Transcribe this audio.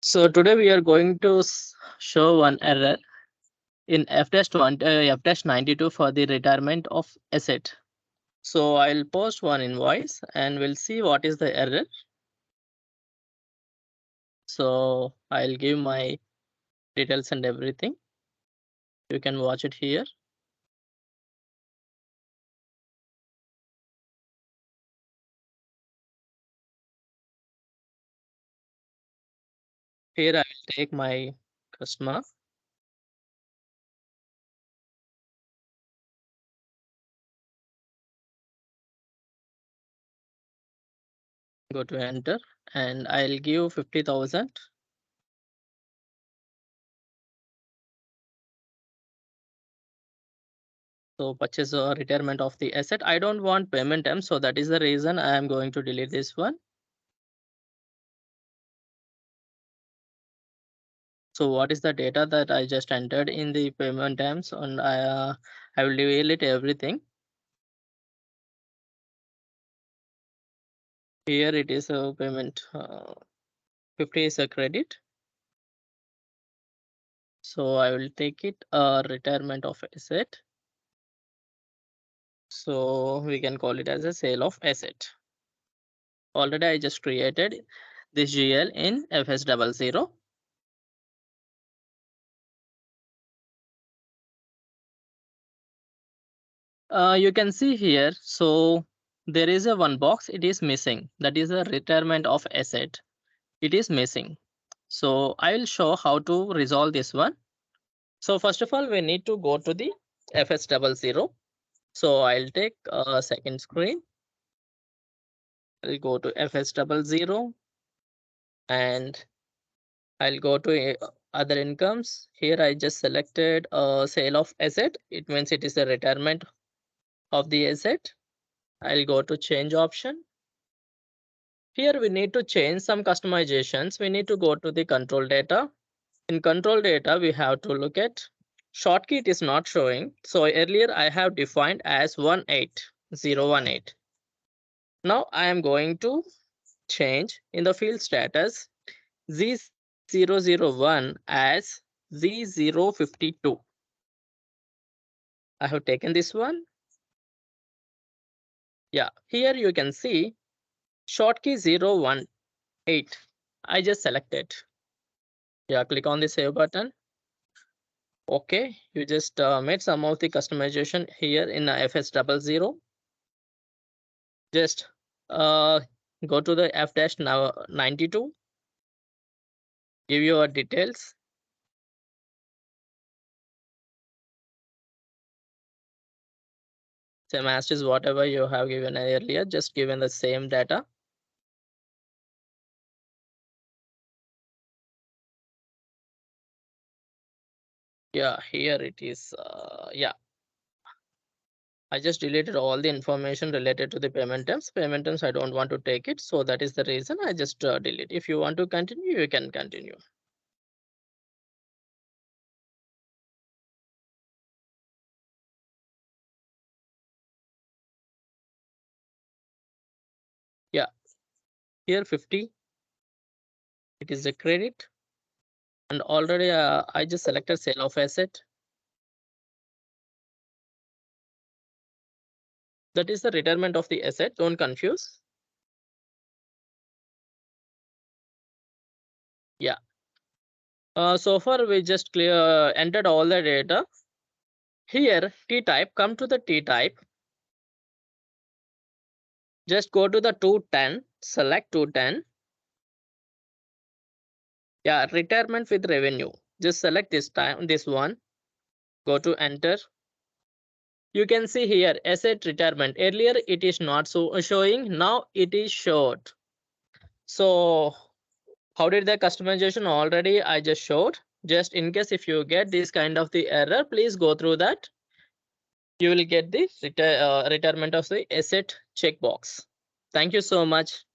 So today we are going to show one error in F-92 for the retirement of asset. So I'll post one invoice and we'll see what is the error. So I'll give my details and everything. You can watch it here. Here I will take my customer. Go to enter and I'll give 50,000. So purchase or retirement of the asset. I don't want payment terms, so that is the reason I am going to delete this one. So what is the data that I just entered in the payment terms, and I will delete everything. Here it is a payment. 50 is a credit. So I will take it a retirement of asset. So we can call it as a sale of asset. Already I just created this GL in FS00. You can see here. So there is a one box. It is missing. That is a retirement of asset. It is missing. So I will show how to resolve this one. So first of all, we need to go to the FS00. So I'll take a second screen. I'll go to FS00 and I'll go to other incomes. Here I just selected a sale of asset. It means it is a retirement of the asset. I'll go to change option. Here we need to change some customizations. We need to go to the control data. In control data, we have to look at shortcut. It is not showing. So earlier I have defined as 18018. Now I am going to change in the field status Z001 as Z052. I have taken this one. Yeah, here you can see shortkey 018. I just selected. Yeah, click on the save button. Okay, you just made some of the customization here in FS00. Just go to the F-92. Give your details. Same as is whatever you have given earlier, just given the same data. Yeah, here it is. Yeah, I just deleted all the information related to the payment terms. Payment terms, I don't want to take it. So that is the reason I just delete. If you want to continue, you can continue. Yeah, here 50. It is a credit. And already I just selected sale of asset. That is the retirement of the asset. Don't confuse. Yeah. So far we just entered all the data. Here T type, come to the T type. Just go to the 210, select 210. Yeah, retirement with revenue. Just select this one. Go to enter. You can see here asset retirement. Earlier it is not showing. Now it is showed. So how did the customization? Already I just showed. Just in case if you get this kind of the error, please go through that. You will get the retirement of the asset checkbox. Thank you so much.